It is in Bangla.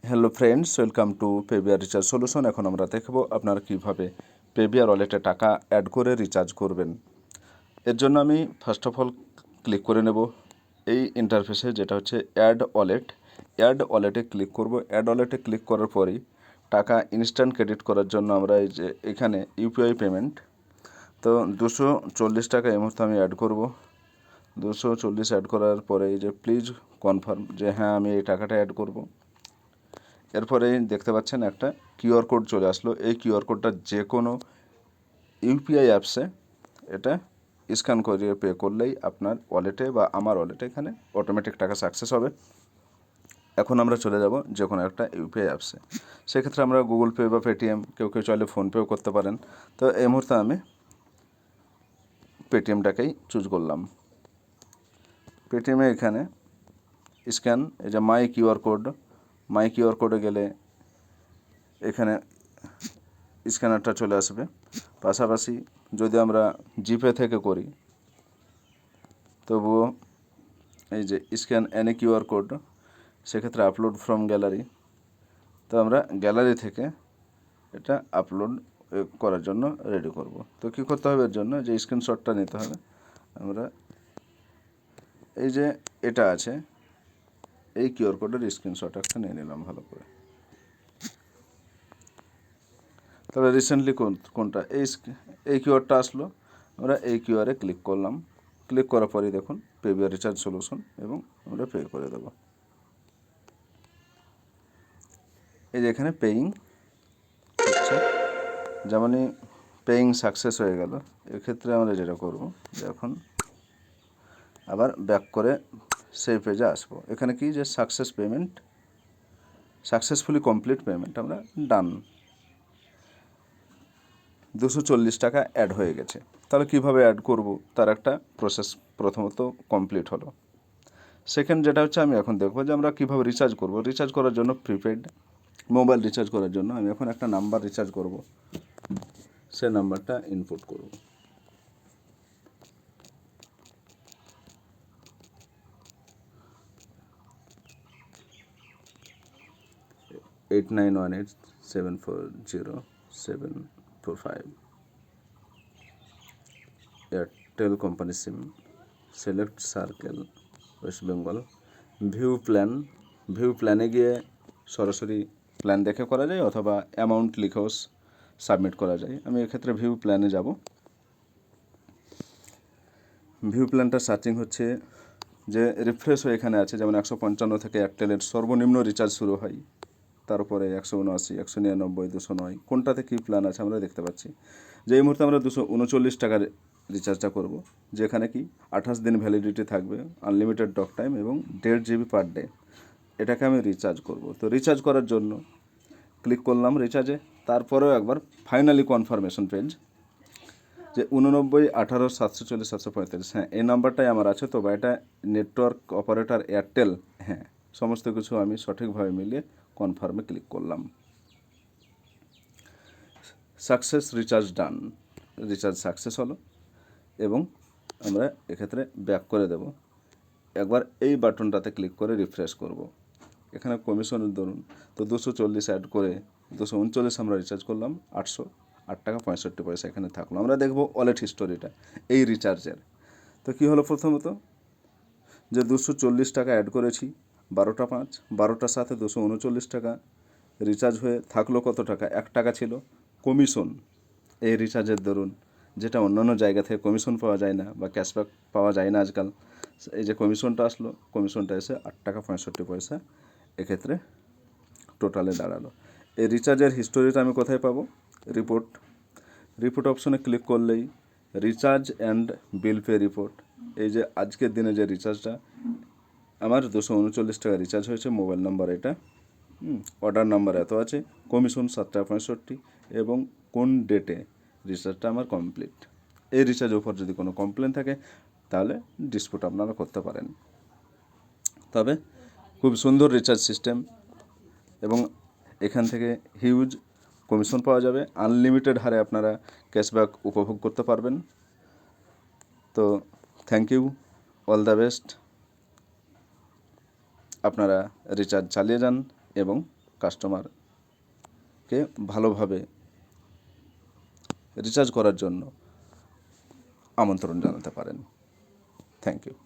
Hello friends, welcome to PBR recharge solution. এখন আমরা দেখব আপনারা কীভাবে পেবিআর ওয়ালেটে টাকা অ্যাড করে রিচার্জ করবেন। এর জন্য আমি ফার্স্ট অফ অল ক্লিক করে নেব এই ইন্টারফেসে, যেটা হচ্ছে অ্যাড ওয়ালেট। অ্যাড ওয়ালেটে ক্লিক করব। অ্যাড ওয়ালেটে ক্লিক করার পরেই টাকা ইনস্ট্যান্ট ক্রেডিট করার জন্য আমরা এই যে এখানে ইউপিআই পেমেন্ট, তো 240 টাকা এই মুহূর্তে আমি অ্যাড করব। 240 অ্যাড করার পরে এই যে প্লিজ কনফার্ম, যে হ্যাঁ আমি এই টাকাটা অ্যাড করব। এরপরে দেখতে পাচ্ছেন একটা কিউআর কোড চলে আসলো। এই কিউআর কোডটা যে কোনো ইউপিআই অ্যাপসে এটা স্ক্যান করে পে করলেই আপনার ওয়ালেটে বা আমার ওয়ালেটে এখানে অটোমেটিক টাকা সাকসেস হবে। এখন আমরা চলে যাব যে কোনো একটা ইউপিআই অ্যাপসে। সেক্ষেত্রে আমরা গুগল পে বা পেটিএম, কেউ কেউ চাইলে ফোনপেও করতে পারেন। তো এই মুহূর্তে আমি পেটিএমটাকেই চুজ করলাম। পেটিএমে এখানে স্ক্যান, এই যে মাই কিউআর কোডে গেলে এখানে স্ক্যানারটা চলে আসবে। পাশাপাশি যদি আমরা জিপে থেকে করি তবুও এই যে স্ক্যান এনি কিউআর কোড, সেক্ষেত্রে আপলোড ফ্রম গ্যালারি, তো আমরা গ্যালারি থেকে এটা আপলোড করার জন্য রেডি করব। তো কী করতে হবে, এর জন্য যে স্ক্রিনশটটা নিতে হবে। আমরা এই যে এটা আছে, এই কিউআর কোডের স্ক্রিনশট একটা নিয়ে নিলাম ভালো করে। তবে রিসেন্টলি কোনটা এই কিউআরটা আসলো, আমরা এই কিউআরে ক্লিক করলাম। ক্লিক করার পরেই দেখুন পেবিআর রিচার্জ সলিউশন, এবং আমরা পে করে দেব। এই যে এখানে পেইং হচ্ছে, যেমনই পেইং সাকসেস হয়ে গেল। এক্ষেত্রে আমরা যেটা করব, যে এখন আবার ব্যাক করে সেই পেজে আসবো। এখানে কি যে সাকসেসফুলি কমপ্লিট পেমেন্ট, আমরা ডান। 240 টাকা অ্যাড হয়ে গেছে। তাহলে কিভাবে অ্যাড করব তার একটা প্রসেস প্রথমত কমপ্লিট হলো। সেকেন্ড যেটা হচ্ছে, আমি এখন দেখব যে আমরা কীভাবে রিচার্জ করব। রিচার্জ করার জন্য প্রিপেড মোবাইল রিচার্জ করার জন্য আমি এখন একটা নাম্বার রিচার্জ করব। সে নাম্বারটা ইনপুট করব। 8918740745, Airtel company sim, select circle, West Bengal. View প্ল্যানে গিয়ে সরাসরি প্ল্যান দেখে করা যায়, অথবা অ্যামাউন্ট লিখেও সাবমিট করা যায়। আমি এক্ষেত্রে ভিউ প্ল্যানে যাব। ভিউ প্ল্যানটা সার্চিং হচ্ছে, যে রিফ্রেশ হয়ে এখানে আছে, যেমন 155 থেকে এয়ারটেলের সর্বনিম্ন রিচার্জ শুরু হয়, তারপরে 179, 199, 209, কোনটাতে কী প্ল্যান আছে আমরা দেখতে পাচ্ছি। যে এই মুহূর্তে আমরা 239 টাকার রিচার্জটা করব, যেখানে কি 28 দিন ভ্যালিডিটি থাকবে, আনলিমিটেড টক টাইম এবং 1.5 GB পার ডে। এটাকে আমি রিচার্জ করব। তো রিচার্জ করার জন্য ক্লিক করলাম রিচার্জে। তারপরেও একবার ফাইনালি কনফার্মেশন পেজ, যে 89 18 740 745, হ্যাঁ এই নাম্বারটাই আমার আছে। তো বা এটা নেটওয়ার্ক অপারেটর এয়ারটেল, হ্যাঁ সমস্ত কিছু আমি সঠিকভাবে মিলিয়ে কনফার্মে ক্লিক করলাম। সাকসেস রিচার্জ ডান, রিচার্জ সাকসেস হলো। এবং আমরা এক্ষেত্রে ব্যাক করে দেব। একবার এই বাটনটাতে ক্লিক করে রিফ্রেশ করব। এখানে কমিশনের ধরুন, তো 240 অ্যাড করে 239 আমরা রিচার্জ করলাম, 808 টাকা 65 পয়সা এখানে থাকলো। আমরা দেখব ওয়ালেট হিস্টোরিটা এই রিচার্জের। তো কী হলো, প্রথমত যে 240 টাকা অ্যাড করেছি, 12টা 5, 12টার সাথে 239 টাকা রিচার্জ হয়ে থাকলো কত টাকা, 1 টাকা ছিল কমিশন। এই রিচার্জের দরুন, যেটা অন্যান্য জায়গা থেকে কমিশন পাওয়া যায় না বা ক্যাশব্যাক পাওয়া যায় না আজকাল, এই যে কমিশনটা আসলো, কমিশনটা এসে 8 টাকা 65 পয়সা এক্ষেত্রে টোটালে দাঁড়ালো। এই রিচার্জের হিস্টোরিটা আমি কোথায় পাবো, রিপোর্ট অপশনে ক্লিক করলেই recharge and bill pay report, এই যে আজকের দিনে যে রিচার্জটা আমার 239 টাকা রিচার্জ হয়েছে, মোবাইল নাম্বার এটা, অর্ডার নাম্বার এত আছে, কমিশন 7 টাকা 65, এবং কোন ডেটে রিচার্জটা আমার কমপ্লিট। এই রিচার্জের উপর যদি কোনো কমপ্লেন থাকে তাহলে ডিসপুট আপনারা করতে পারেন। তবে খুব সুন্দর রিচার্জ সিস্টেম, এবং এখান থেকে হিউজ কমিশন পাওয়া যাবে, আনলিমিটেড হারে আপনারা ক্যাশব্যাক উপভোগ করতে পারবেন। তো thank you, all the best. আপনারা রিচার্জ চালিয়ে যান এবং কাস্টমারকে ভালোভাবে রিচার্জ করার জন্য আমন্ত্রণ জানাতে পারেন। Thank you.